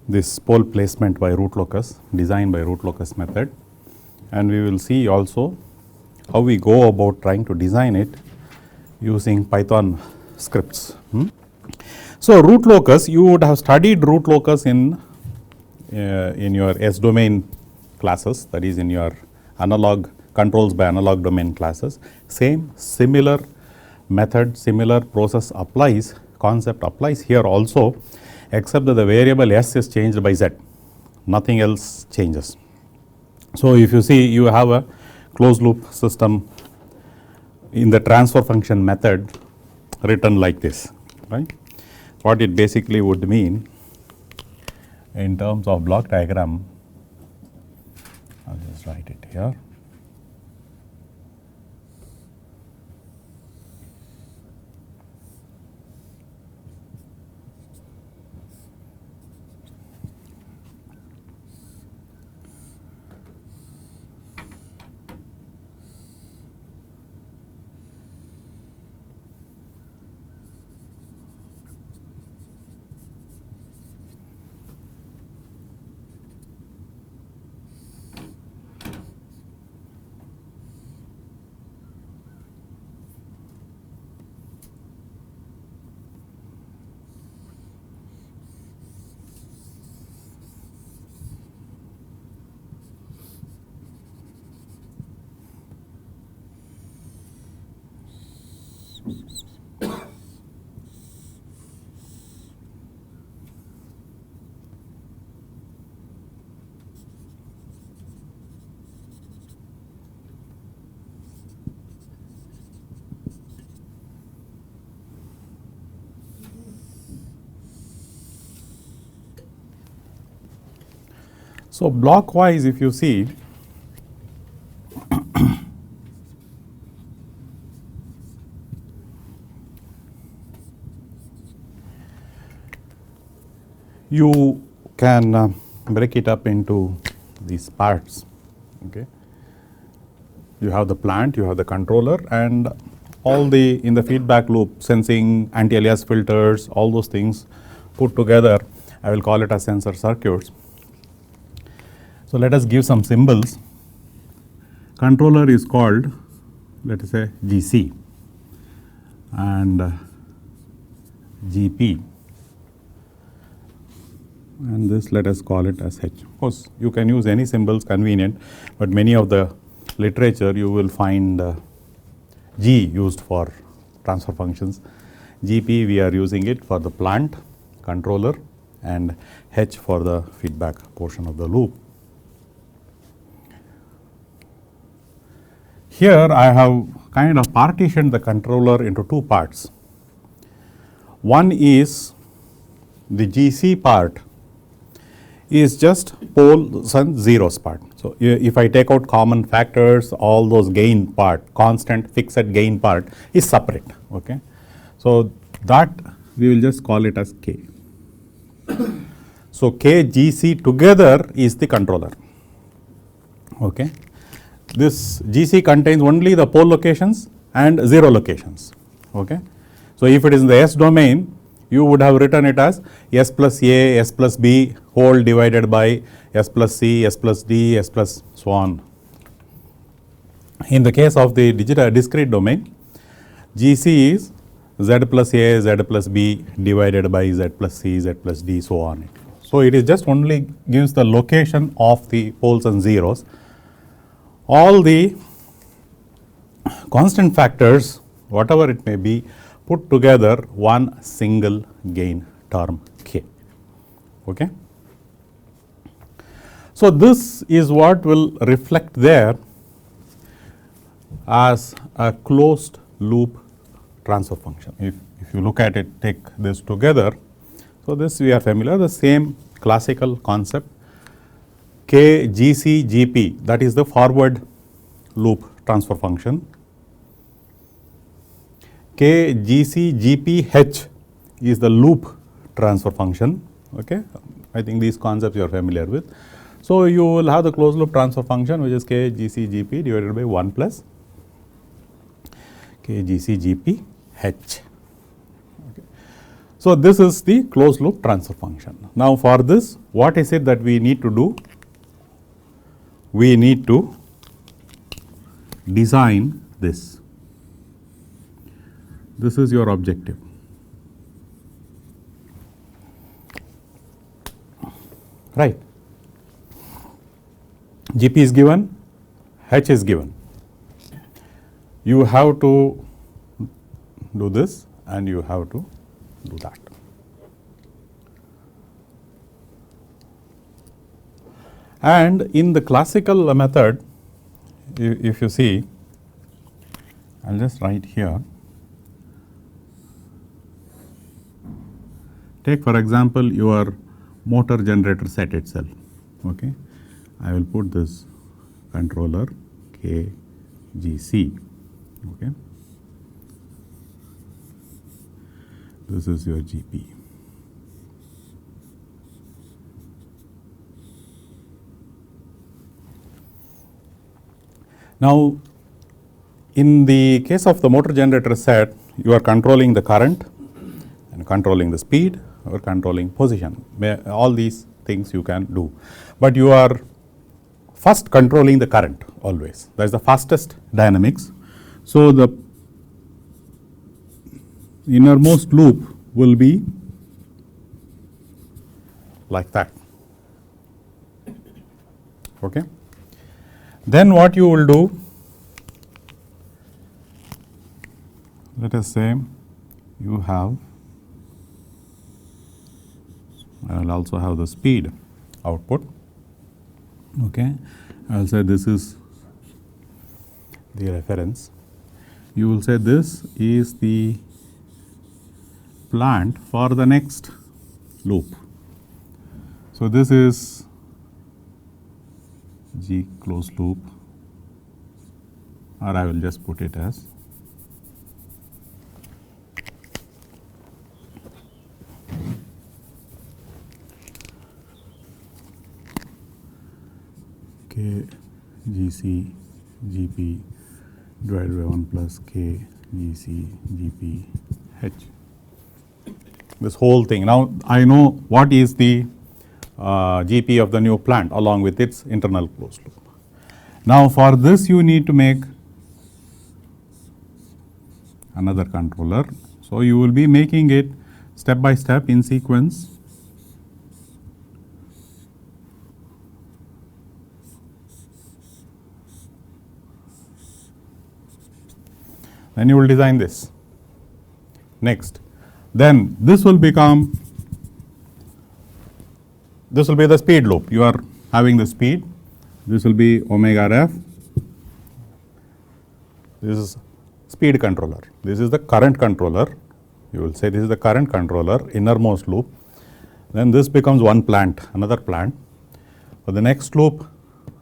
this pole placement by root locus, design by root locus method, and we will see also how we go about trying to design it using Python scripts. So, root locus, you would have studied root locus in your S domain classes, that is in your analog controls by analog domain classes. Same similar method, similar process applies, concept applies here also, except that the variable s is changed by z, nothing else changes. So, if you see, you have a closed loop system in the transfer function method written like this, right. What it basically would mean in terms of block diagram, I will just write it here. So, block wise, if you see, you can break it up into these parts. Okay. You have the plant, you have the controller, and all the in the feedback loop, sensing, anti-alias filters, all those things put together, I will call it as sensor circuits. So, let us give some symbols. Controller is called, let us say, GC and GP, and this let us call it as H. Of course, you can use any symbols convenient, but many of the literature you will find G used for transfer functions. GP, we are using it for the plant, controller, and H for the feedback portion of the loop. Here I have kind of partitioned the controller into two parts. One is the GC part is just poles and zeros part. So, if I take out common factors, all those gain part, constant fixed gain part is separate. Okay. So, that we will just call it as K. So, K GC together is the controller. Okay. This GC contains only the pole locations and zero locations. Okay. So, if it is in the S domain, you would have written it as S plus A, S plus B whole divided by S plus C, S plus D, S plus so on. In the case of the discrete domain, GC is Z plus A, Z plus B divided by Z plus C, Z plus D, so on. So, it is just only gives the location of the poles and zeros. All the constant factors, whatever it may be, put together one single gain term K. Okay. So, this is what will reflect there as a closed loop transfer function. If you look at it, take this together. So, this we are familiar, the same classical concept. K GC GP, that is the forward loop transfer function. K GC GP H is the loop transfer function. Okay. I think these concepts you are familiar with. So, you will have the closed loop transfer function, which is K GC GP divided by 1 plus K GC GP H. Okay. So, this is the closed loop transfer function. Now, for this, what is it that we need to do? We need to design this. This is your objective. Right. GP is given, H is given. You have to do this and you have to do that. And in the classical method, if you see, I will just write here. Take for example your motor generator set itself. Okay, I will put this controller KGC. Okay, this is your GP. Now, in the case of the motor generator set, you are controlling the current and controlling the speed or controlling position. All these things you can do, but you are first controlling the current always. That is the fastest dynamics. So, the innermost loop will be like that. Okay. Then what you will do, let us say you have, I will also have the speed output. Okay, I will say this is the reference. You will say this is the plant for the next loop. So, this is G closed loop, or I will just put it as K GC GP divided by 1 plus K GC GP H. This whole thing. Now, I know what is the GP of the new plant along with its internal closed loop. Now, for this you need to make another controller. So, you will be making it step by step in sequence. Then you will design this. Next, then this will become, this will be the speed loop. You are having the speed. This will be omega ref. This is speed controller. This is the current controller. You will say this is the current controller, innermost loop. Then this becomes one plant, another plant. For the next loop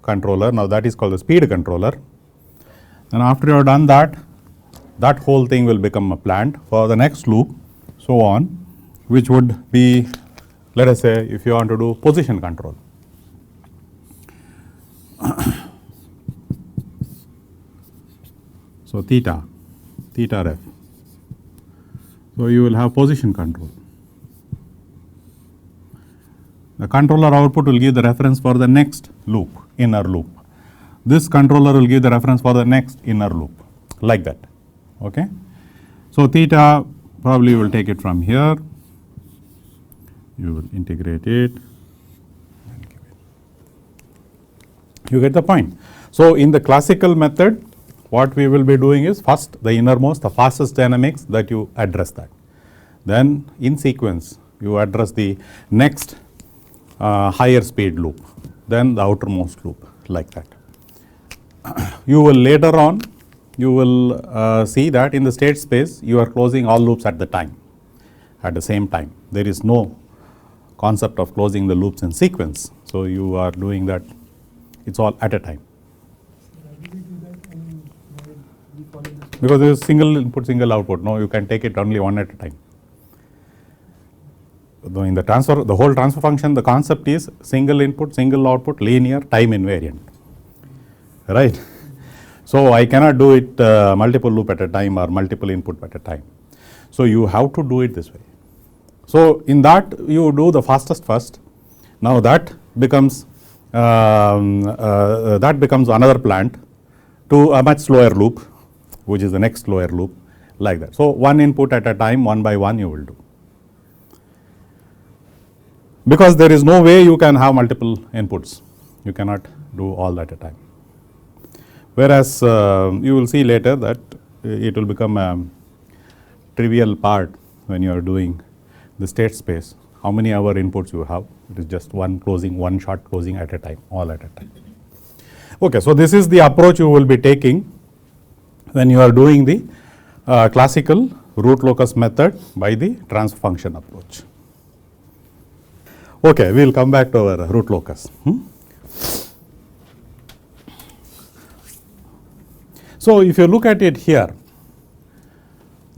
controller, now that is called the speed controller. Then after you have done that, that whole thing will become a plant for the next loop, so on, which would be, let us say, if you want to do position control. So, theta ref. So, you will have position control. The controller output will give the reference for the next loop, inner loop. This controller will give the reference for the next inner loop, like that. Okay. So, theta probably will take it from here, you will integrate it and give it. You get the point. So, in the classical method, what we will be doing is first the innermost, the fastest dynamics, that you address that. Then in sequence you address the next higher speed loop, then the outermost loop, like that. You will later on, you will see that in the state space you are closing all loops at the time, at the same time. There is no concept of closing the loops in sequence. So, you are doing that, it is all at a time. Because there is single input, single output. No, you can take it only one at a time. Though in the transfer, the whole transfer function, the concept is single input, single output, linear, time invariant, right. So, I cannot do it multiple loop at a time or multiple input at a time. So, you have to do it this way. So, in that you do the fastest first. Now, that becomes another plant to a much slower loop, which is the next slower loop, like that. So, one input at a time, one by one you will do, because there is no way you can have multiple inputs. You cannot do all at a time. Whereas, you will see later that it will become a trivial part when you are doing the state space. How many other inputs you have? It is just one closing, one shot closing at a time, all at a time. Okay, so this is the approach you will be taking when you are doing the classical root locus method by the transfer function approach. Okay, we will come back to our root locus. So, if you look at it here,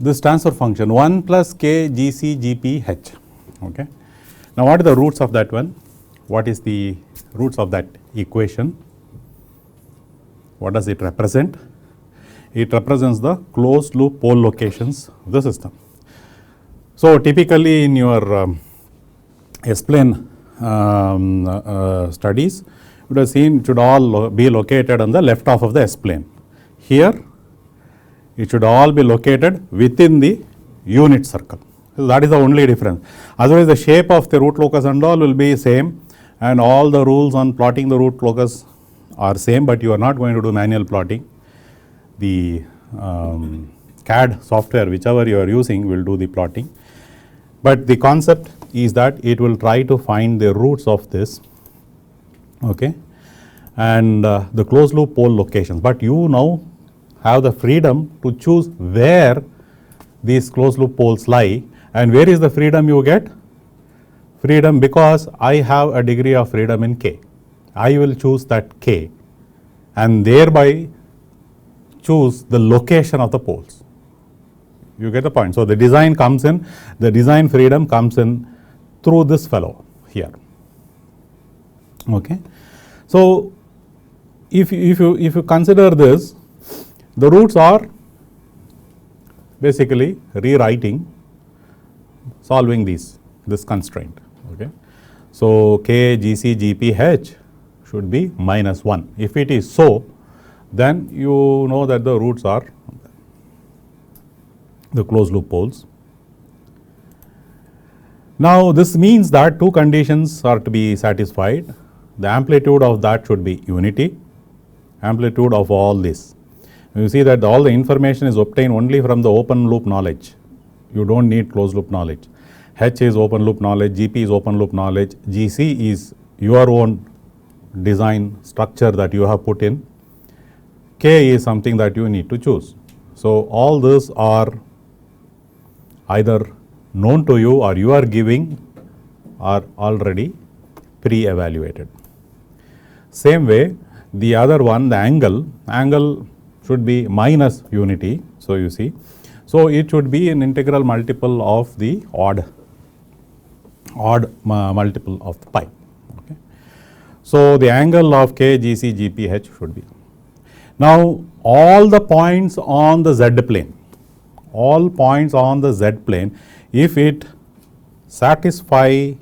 this transfer function 1 plus k g c g p h. Okay. Now, what are the roots of that one? What is the roots of that equation? What does it represent? It represents the closed loop pole locations of the system. So, typically in your S-plane studies, you would have seen it should all be located on the left half of the S-plane. Here, it should all be located within the unit circle. So, that is the only difference. Otherwise, the shape of the root locus and all will be same, and all the rules on plotting the root locus are same, but you are not going to do manual plotting. The CAD software, whichever you are using, will do the plotting. But the concept is that it will try to find the roots of this, okay, and the closed loop pole locations. But you now have the freedom to choose where these closed loop poles lie. And where is the freedom you get? Freedom because I have a degree of freedom in k. I will choose that k and thereby choose the location of the poles. You get the point. So, the design comes in, the design freedom comes in through this fellow here. Okay. So, if you consider this, the roots are basically rewriting, solving this constraint. Okay. So, k g c g p h should be -1. If it is so, then you know that the roots are the closed loop poles. Now, this means that two conditions are to be satisfied. The amplitude of that should be unity, amplitude of all this. You see that all the information is obtained only from the open loop knowledge. You do not need closed loop knowledge. H is open loop knowledge, GP is open loop knowledge, GC is your own design structure that you have put in, K is something that you need to choose. So, all these are either known to you or you are giving are already pre-evaluated. Same way, the other one, the angle should be minus unity. So, you see, so it should be an integral multiple of the odd multiple of the pi. Okay. So, the angle of k, g, c, g, p, h should be. Now, all the points on the z plane, all points on the z plane, if it satisfy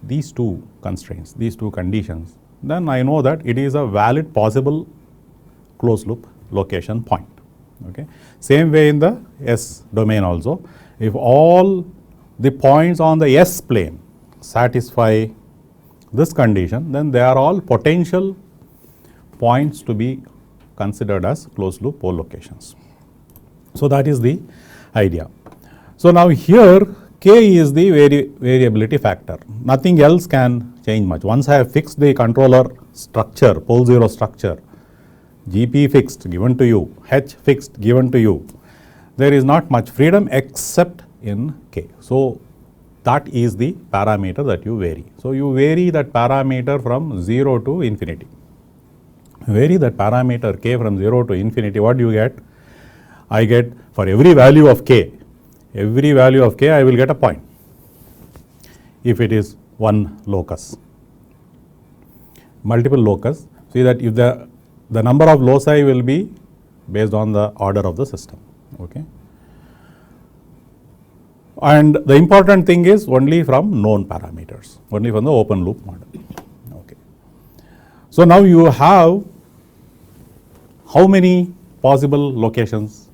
these two constraints, these two conditions, then I know that it is a valid possible closed loop location point. Okay. Same way in the S domain also, if all the points on the S plane satisfy this condition, then they are all potential points to be considered as closed loop pole locations. So, that is the idea. So, now here k is the variability factor, nothing else can change much. Once I have fixed the controller structure, pole 0 structure, GP fixed given to you, H fixed given to you, there is not much freedom except in k. So, that is the parameter that you vary. So, you vary that parameter from 0 to infinity. Vary that parameter k from 0 to infinity, what do you get? I get for every value of k I will get a point if it is one locus. Multiple locus, see that if the number of loci will be based on the order of the system. Okay. And the important thing is only from known parameters, only from the open loop model. Okay. So now you have how many possible locations?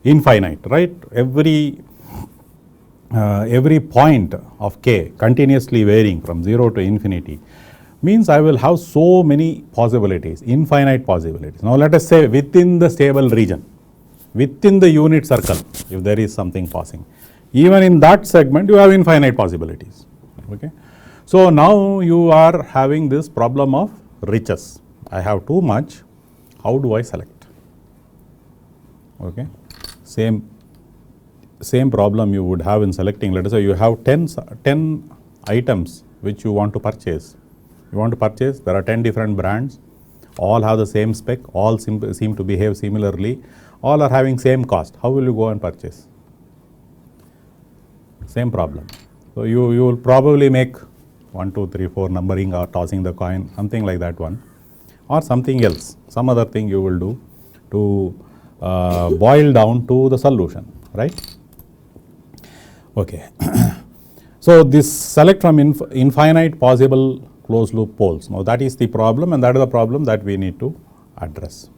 Infinite, right? Every point of k continuously varying from 0 to infinity means I will have so many possibilities, infinite possibilities. Now let us say within the stable region, within the unit circle, if there is something passing, even in that segment you have infinite possibilities. Okay. So now you are having this problem of riches. I have too much, how do I select? Okay. Same problem you would have in selecting. Let us say you have 10 items which you want to purchase. You want to purchase, there are 10 different brands, all have the same spec, all seem to behave similarly, all are having same cost. How will you go and purchase? Same problem. So you will probably make 1, 2, 3, 4 numbering or tossing the coin, something like that one, or something else, some other thing you will do to boil down to the solution, right? Okay. So this select from infinite possible closed loop poles. Now that is the problem, and that is the problem that we need to address.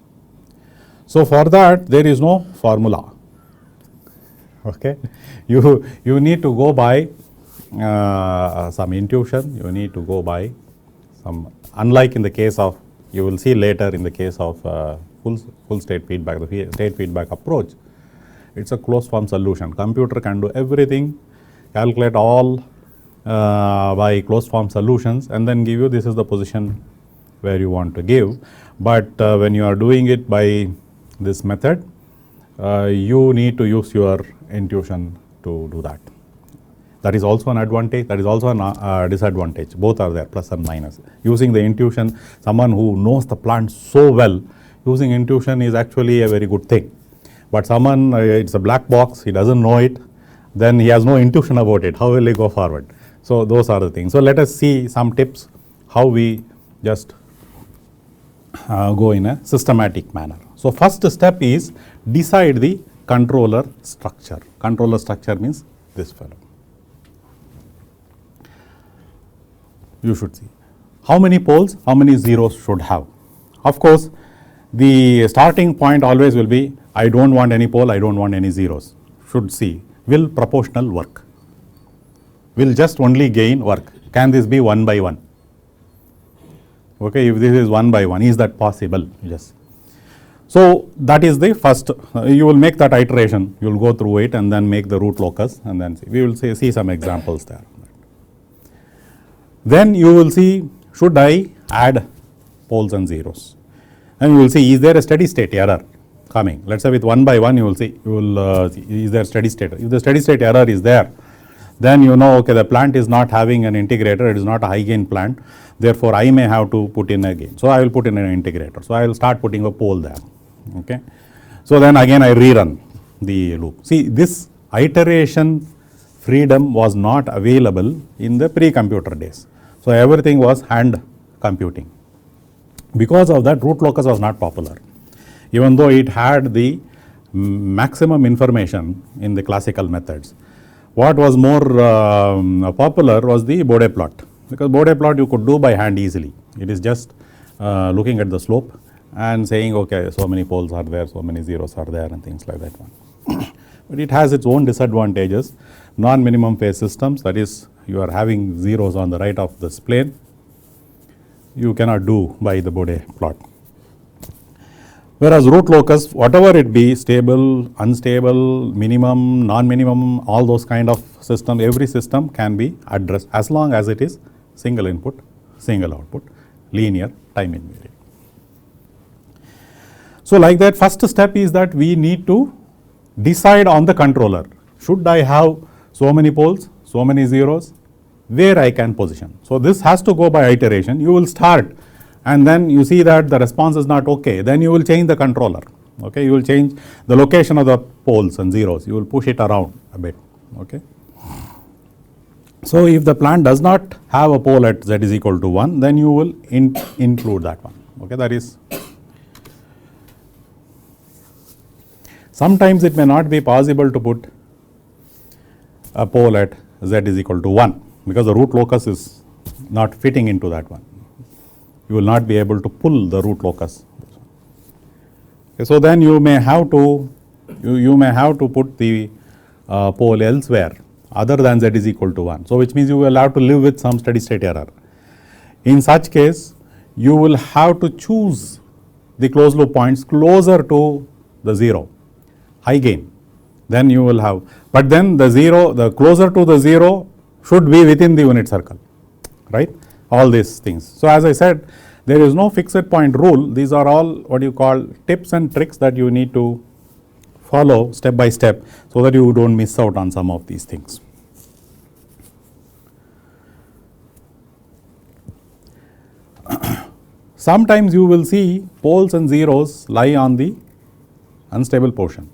So for that there is no formula. Okay. You need to go by some intuition, you need to go by some, unlike in the case of, you will see later in the case of full state feedback, the state feedback approach, it's a closed form solution. Computer can do everything, calculate all by closed form solutions and then give you this is the position where you want to give. But when you are doing it by this method, you need to use your intuition to do that. That is also an advantage, that is also a disadvantage. Both are there, plus and minus. Using the intuition, someone who knows the plant so well, using intuition is actually a very good thing. But someone, it's a black box, he doesn't know it, then he has no intuition about it. How will he go forward? So those are the things. So let us see some tips how we just go in a systematic manner. So first step is decide the controller structure. Controller structure means this fellow. You should see how many poles, how many zeros should have. Of course, the starting point always will be I don't want any pole, I don't want any zeros. Should see, will proportional work? Will just only gain work? Can this be 1 by 1? Okay, if this is 1 by 1, is that possible? Yes. So that is the first, you will make that iteration, you will go through it and then make the root locus and then see. We will see some examples there. Then you will see, should I add poles and zeros? And you will see, is there a steady state error coming? Let's say with 1 by 1, you will see, is there steady state? If the steady state error is there, then you know, okay, the plant is not having an integrator, it is not a high gain plant, therefore I may have to put in a gain. So I will put in an integrator. So I will start putting a pole there. Okay. So then again I rerun the loop. See, this iteration freedom was not available in the pre-computer days. So everything was hand computing. Because of that, root locus was not popular, even though it had the maximum information in the classical methods. What was more popular was the Bode plot, because Bode plot you could do by hand easily. It is just looking at the slope and saying, okay, so many poles are there, so many zeros are there and things like that one. But it has its own disadvantages. Non-minimum phase systems, that is, you are having zeros on the right of this plane, you cannot do by the Bode plot. Whereas root locus, whatever it be, stable, unstable, minimum, non-minimum, all those kind of systems, every system can be addressed as long as it is single input, single output, linear, time invariant. So like that, first step is that we need to decide on the controller. Should I have so many poles, so many zeros, where I can position? So this has to go by iteration. You will start and then you see that the response is not okay, then you will change the controller. Okay, you will change the location of the poles and zeros, you will push it around a bit. Okay. So if the plant does not have a pole at z is equal to 1, then you will include that one. Okay, that is. Sometimes it may not be possible to put a pole at z is equal to 1 because the root locus is not fitting into that one. You will not be able to pull the root locus. Okay, so then you may have to put the pole elsewhere other than z is equal to 1. So which means you will have to live with some steady state error. In such case, you will have to choose the closed loop points closer to the 0, high gain. Then you will have, but then the closer to the 0 should be within the unit circle, right? All these things. So as I said, there is no fixed point rule. These are all what you call tips and tricks that you need to follow step by step so that you don't miss out on some of these things. Sometimes you will see poles and zeros lie on the unstable portion.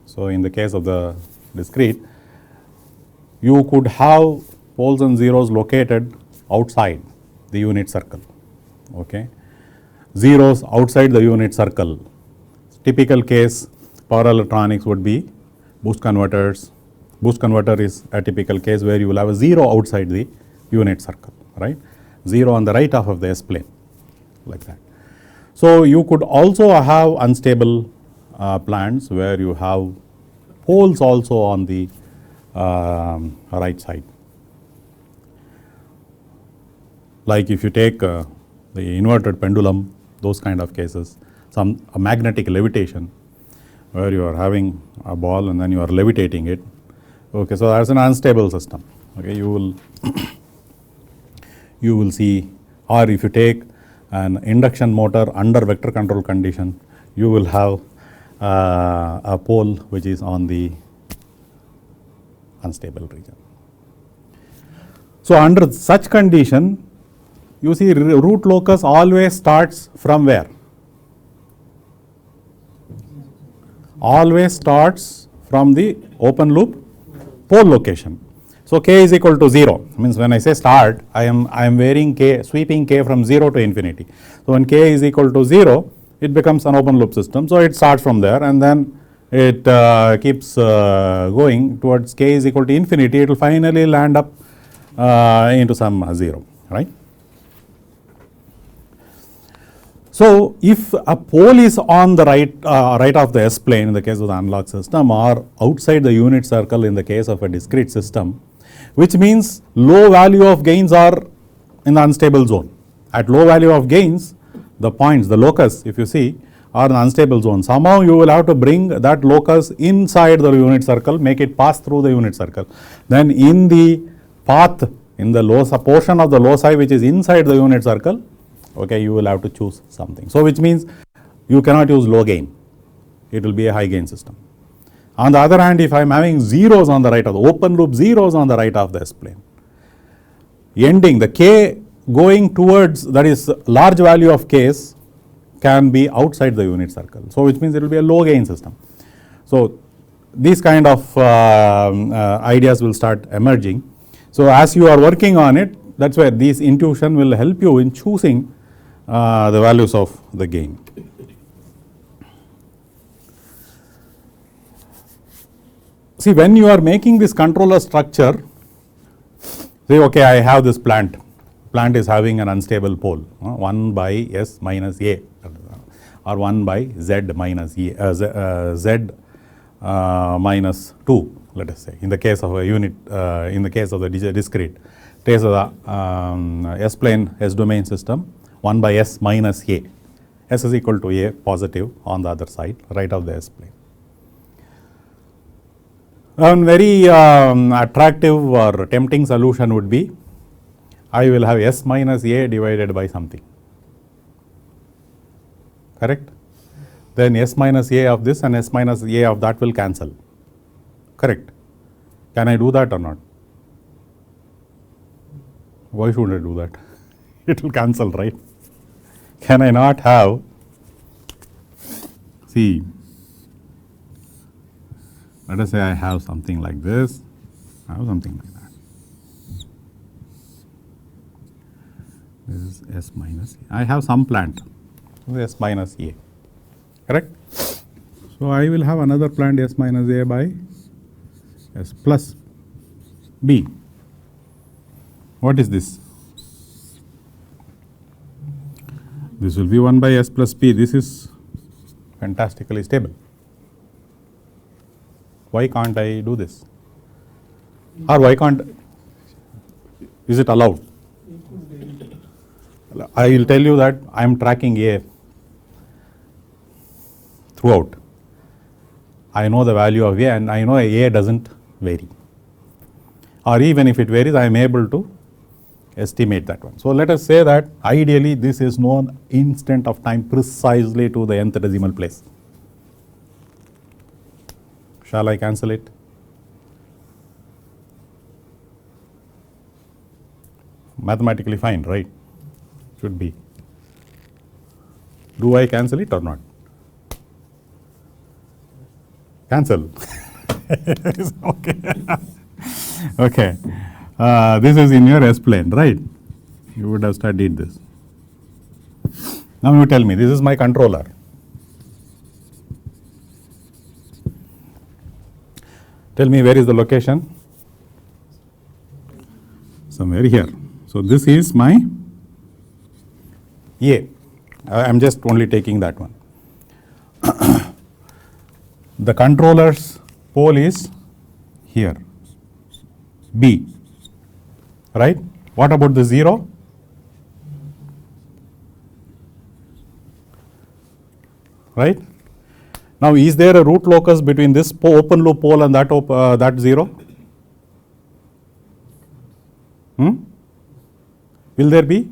So in the case of the discrete, you could have poles and zeros located outside the unit circle. Okay, zeros outside the unit circle. Typical case power electronics would be boost converters. Boost converter is a typical case where you will have a 0 outside the unit circle, right? 0 on the right half of the S plane, like that. So you could also have unstable plants where you have poles also on the right side. Like if you take the inverted pendulum, those kind of cases, a magnetic levitation where you are having a ball and then you are levitating it. Okay, so that's an unstable system. Okay, you will see, or if you take an induction motor under vector control condition, you will have a pole which is on the unstable region. So under such condition, you see root locus always starts from where? Always starts from the open loop pole location. So k is equal to 0, means when I say start, I am varying k, sweeping k from 0 to infinity. So when k is equal to 0, it becomes an open loop system. So it starts from there and then it keeps going towards k is equal to infinity. It will finally land up into some 0, right? So if a pole is on the right of the S plane in the case of the analog system, or outside the unit circle in the case of a discrete system, which means low value of gains are in the unstable zone. At low value of gains, the points, the locus, if you see, are in the unstable zone. Somehow you will have to bring that locus inside the unit circle, make it pass through the unit circle. Then in the path, in the loci portion of the loci which is inside the unit circle, okay, you will have to choose something. So which means you cannot use low gain, it will be a high gain system. On the other hand, if I am having zeros on the right of the open loop, zeros on the right of the S plane, ending the k going towards, that is large value of k's can be outside the unit circle. So which means it will be a low gain system. So these kind of ideas will start emerging. So as you are working on it, that's where this intuition will help you in choosing the values of the gain. See, when you are making this controller structure, say okay, I have this plant is having an unstable pole, 1 by S minus A or 1 by Z minus E, Z minus 2, let us say, in the case of a unit, in the case of the discrete. Case of the S plane S domain system, 1 by S minus A. S is equal to A positive on the other side, right of the S plane. A very attractive or tempting solution would be, I will have S minus A divided by something, correct? Then S minus A of this and S minus A of that will cancel, correct? Can I do that or not? Why should I do that? It will cancel, right? Can I not have, see, let us say I have something like this, I have something like that. This is S minus A. I have some plant, S minus A, correct? So I will have another planned S minus A by S plus B. What is this? This will be 1 by S plus B. This is fantastically stable. Why can't I do this? Or why can't, is it allowed? I will tell you that I am tracking A throughout. I know the value of A and I know A doesn't vary. Or even if it varies, I am able to estimate that one. So let us say that ideally this is known instant of time precisely to the nth decimal place. Shall I cancel it? Mathematically fine, right? Should be. Do I cancel it or not? Cancel. Okay. Okay. This is in your S plane, right? You would have studied this. Now you tell me, this is my controller. Tell me where is the location? Somewhere here. So this is my A. I am just only taking that one. The controller's pole is here, B, right? What about the 0? Right? Now is there a root locus between this open loop pole and that 0? Will there be?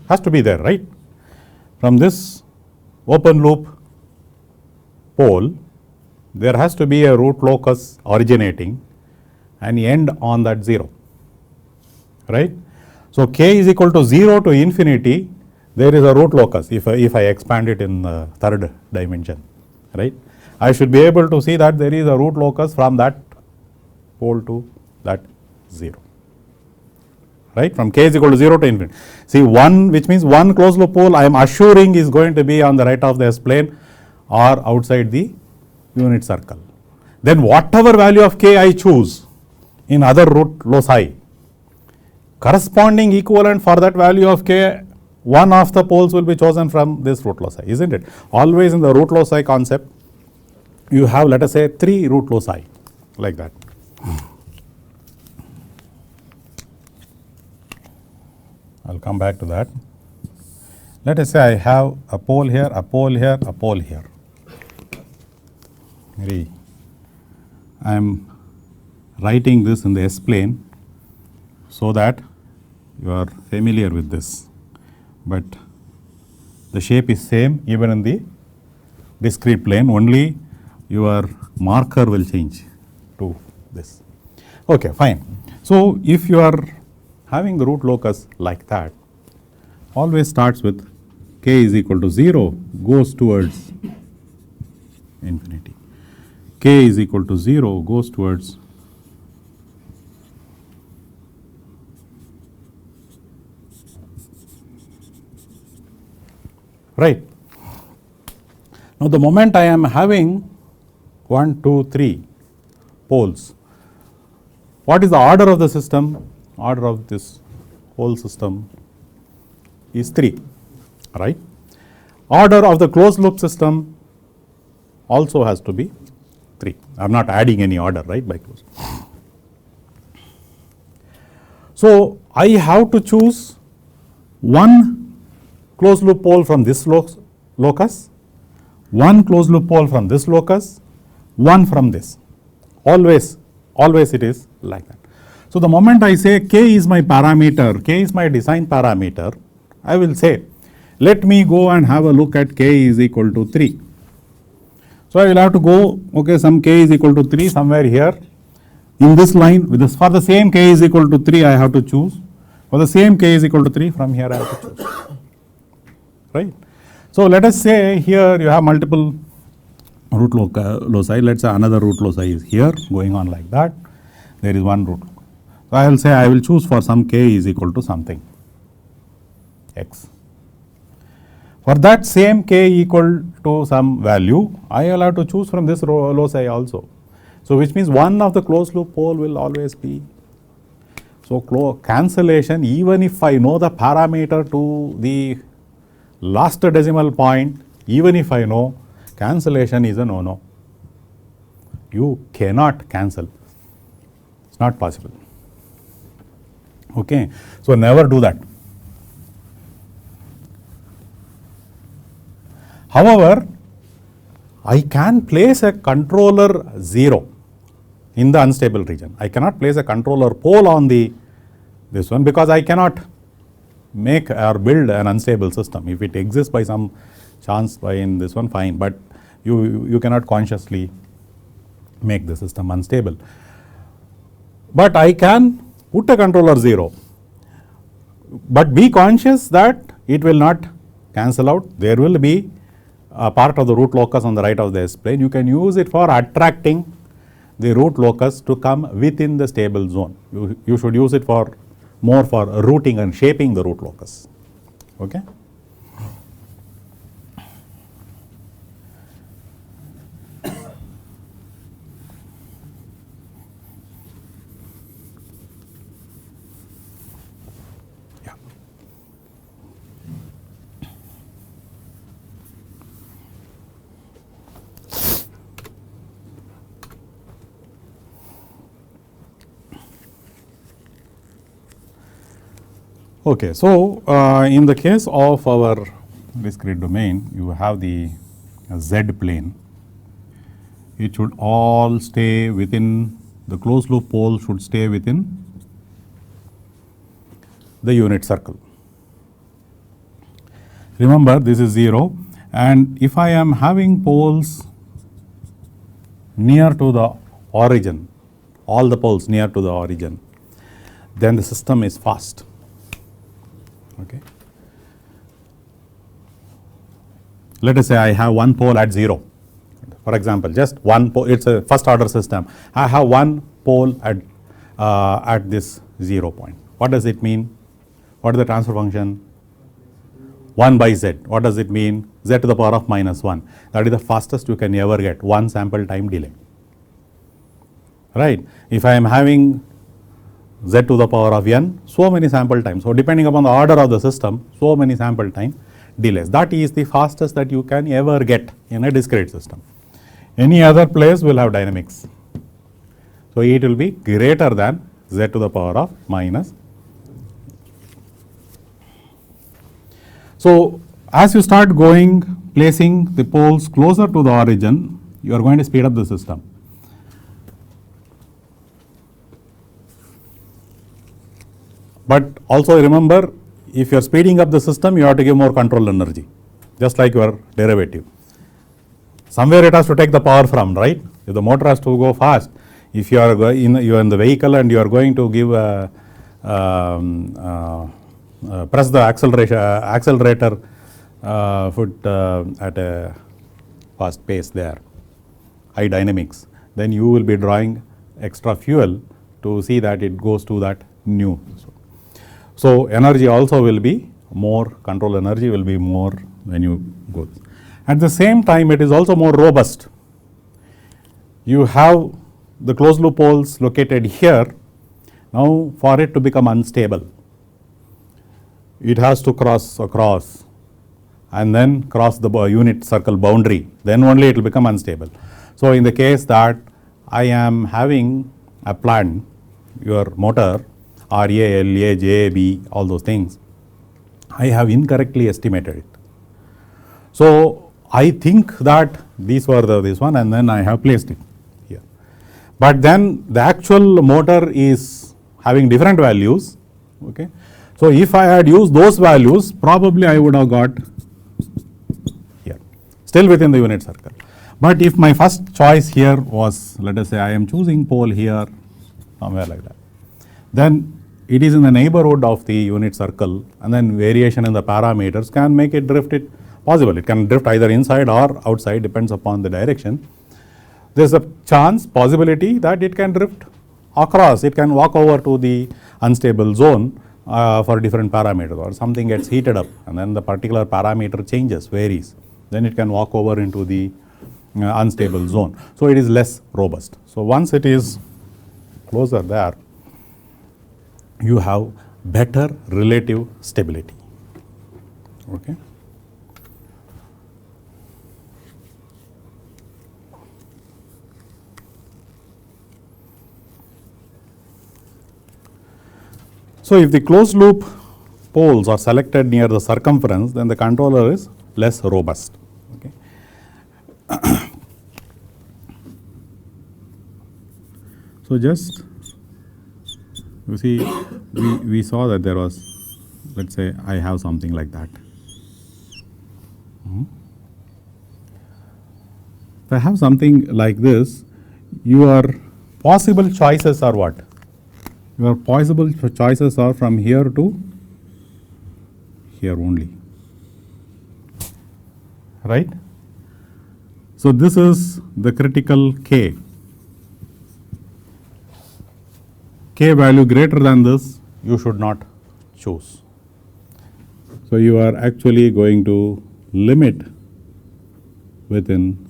Has to be there, right? From this open loop pole, there has to be a root locus originating and end on that 0, right? So k is equal to 0 to infinity, there is a root locus if I expand it in the third dimension, right? I should be able to see that there is a root locus from that pole to that 0. Right, from k is equal to 0 to infinity. See 1, which means one closed loop pole I am assuring is going to be on the right of the S plane or outside the unit circle. Then whatever value of k I choose in other root loci, corresponding equivalent for that value of k, one of the poles will be chosen from this root loci, isn't it? Always in the root loci concept, you have, let us say, 3 root loci like that. I'll come back to that. Let us say I have a pole here, a pole here, a pole here. I am writing this in the S plane so that you are familiar with this, but the shape is same even in the discrete plane, only your marker will change to this. Okay, fine. So if you are having the root locus like that, always starts with k is equal to 0, goes towards infinity. K is equal to 0, goes towards right. Now the moment I am having 1, 2, 3 poles, what is the order of the system? Order of this whole system is 3, right? Order of the closed loop system also has to be 3. I am not adding any order, right, by closed. So I have to choose one closed loop pole from this locus, one closed loop pole from this locus, one from this. Always it is like that. So the moment I say k is my parameter, k is my design parameter, I will say, let me go and have a look at k is equal to 3. So I will have to go, okay, some k is equal to 3 somewhere here. In this line, with this, for the same k is equal to 3, I have to choose. For the same k is equal to 3, from here I have to choose. Right? So let us say here you have multiple root loci. Let's say another root loci is here, going on like that. There is one root. So I will say I will choose for some k is equal to something x. For that same k equal to some value, I will have to choose from this loci also. So which means one of the closed loop pole will always be. So cancellation, even if I know the parameter to the last decimal point, even if I know, cancellation is a no-no. You cannot cancel. It's not possible. Okay, so never do that. However, I can place a controller 0 in the unstable region. I cannot place a controller pole on this one because I cannot make or build an unstable system. If it exists by some chance by in this one, fine, but you cannot consciously make the system unstable. But I can put a controller 0, but be conscious that it will not cancel out. There will be a part of the root locus on the right of the S-plane. You can use it for attracting the root locus to come within the stable zone. You should use it for more for rooting and shaping the root locus. Okay. Okay, so in the case of our discrete domain, you have the Z plane. It should all stay within, the closed loop pole should stay within the unit circle. Remember, this is 0, and if I am having poles near to the origin, all the poles near to the origin, then the system is fast. Okay. Let us say I have one pole at 0. For example, just one pole, it's a first order system. I have one pole at this 0 point. What does it mean? What is the transfer function? 1 by z. What does it mean? Z to the power of minus 1. That is the fastest you can ever get, one sample time delay. Right? If I am having z to the power of n, so many sample times. So depending upon the order of the system, so many sample time delays. That is the fastest that you can ever get in a discrete system. Any other place will have dynamics. So it will be greater than z to the power of minus. So as you start going, placing the poles closer to the origin, you are going to speed up the system. But also remember, if you are speeding up the system, you have to give more control energy, just like your derivative. Somewhere it has to take the power from, right? If the motor has to go fast, if you are you are in the vehicle and you are going to give press the accelerator foot at a fast pace there, high dynamics, then you will be drawing extra fuel to see that it goes to that new. So energy also will be more, control energy will be more when you go. At the same time, it is also more robust. You have the closed loop poles located here. Now for it to become unstable, it has to cross across and then cross the unit circle boundary, then only it will become unstable. So in the case that I am having a plan, your motor, RA, LA, JB, all those things, I have incorrectly estimated it. So I think that these were this one, and then I have placed it here. But then the actual motor is having different values. Okay. So if I had used those values, probably I would have got here, still within the unit circle. But if my first choice here was, let us say I am choosing pole here, somewhere like that, then it is in the neighborhood of the unit circle, and then variation in the parameters can make it drift it possible. It can drift either inside or outside, depends upon the direction. There is a chance, possibility that it can drift across, it can walk over to the unstable zone for different parameters, or something gets heated up and then the particular parameter changes, varies, then it can walk over into the unstable zone. So it is less robust. So once it is closer there, you have better relative stability. Okay. So if the closed loop poles are selected near the circumference, then the controller is less robust. Okay. So just you see, we saw that there was, let's say I have something like that. If I have something like this, your possible choices are what? Your possible choices are from here to here only, right? So this is the critical K. K value greater than this, you should not choose. So you are actually going to limit within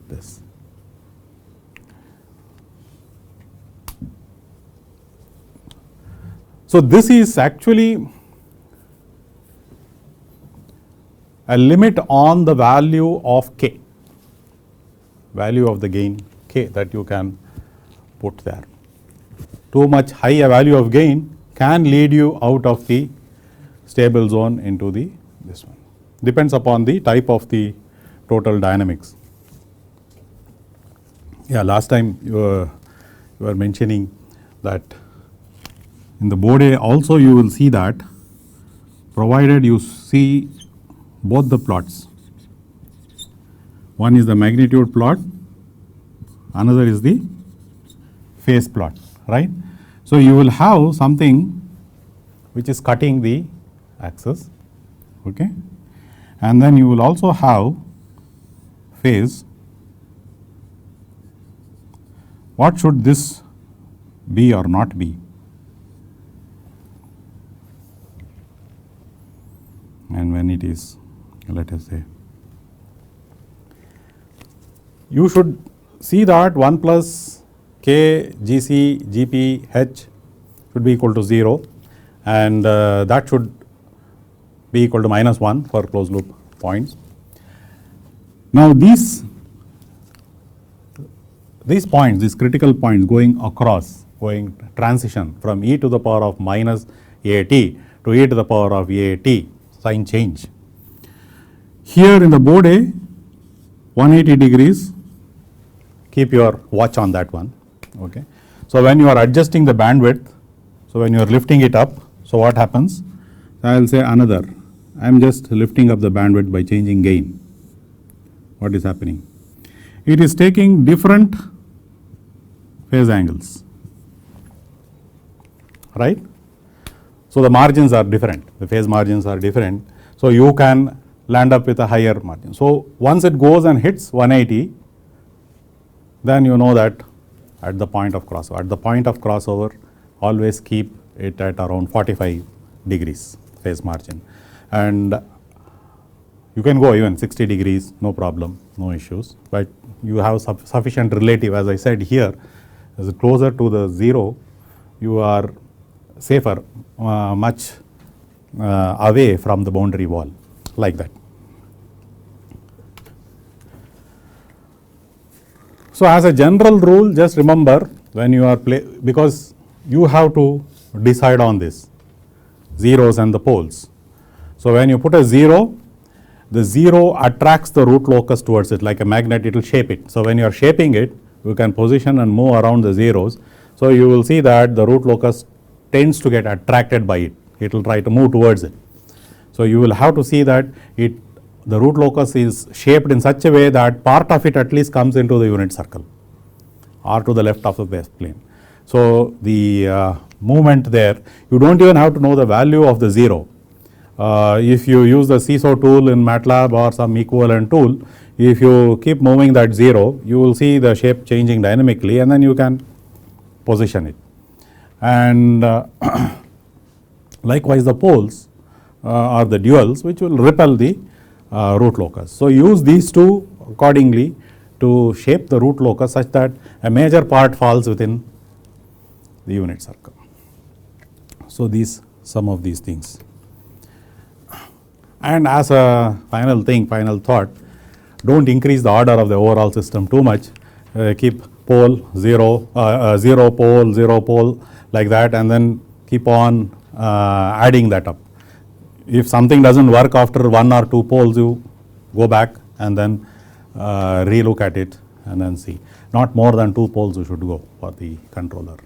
this. So this is actually a limit on the value of K, value of the gain K that you can put there. Too much high a value of gain can lead you out of the stable zone into the this one. Depends upon the type of the total dynamics. Yeah, last time you were mentioning that in the Bode also you will see that, provided you see both the plots. One is the magnitude plot, another is the phase plot, right? So you will have something which is cutting the axis, okay? And then you will also have phase. What should this be or not be? And when it is, let us say, you should see that 1 plus K, GC, GP, H should be equal to 0, and that should be equal to -1 for closed loop points. Now these points, these critical points going across, going transition from e to the power of minus AT to e to the power of AT, sign change. Here in the Bode, 180 degrees, keep your watch on that one. Okay. So when you are adjusting the bandwidth, so when you are lifting it up, so what happens? I will say another. I am just lifting up the bandwidth by changing gain. What is happening? It is taking different phase angles, right? So the margins are different, the phase margins are different. So you can land up with a higher margin. So once it goes and hits 180, then you know that at the point of crossover. At the point of crossover, always keep it at around 45 degrees phase margin. And you can go even 60 degrees, no problem, no issues. But you have sufficient relative, as I said here, as closer to the 0, you are safer, much away from the boundary wall, like that. So as a general rule, just remember when you are because you have to decide on this, zeros and the poles. So when you put a 0, the 0 attracts the root locus towards it like a magnet, it will shape it. So when you are shaping it, you can position and move around the zeros. So you will see that the root locus tends to get attracted by it. It will try to move towards it. So you will have to see that the root locus is shaped in such a way that part of it at least comes into the unit circle or to the left of the base plane. So the movement there, you don't even have to know the value of the 0. If you use the CISO tool in MATLAB or some equivalent tool, if you keep moving that 0, you will see the shape changing dynamically, and then you can position it. And Likewise, the poles are the duals which will repel the root locus. So, use these two accordingly to shape the root locus such that a major part falls within the unit circle. So, these some of these things. And as a final thing, final thought, do not increase the order of the overall system too much. Keep pole 0, 0 pole, 0 pole like that, and then keep on adding that up. If something does not work after 1 or 2 poles, you go back and then relook at it and then see. Not more than 2 poles you should go for the controller.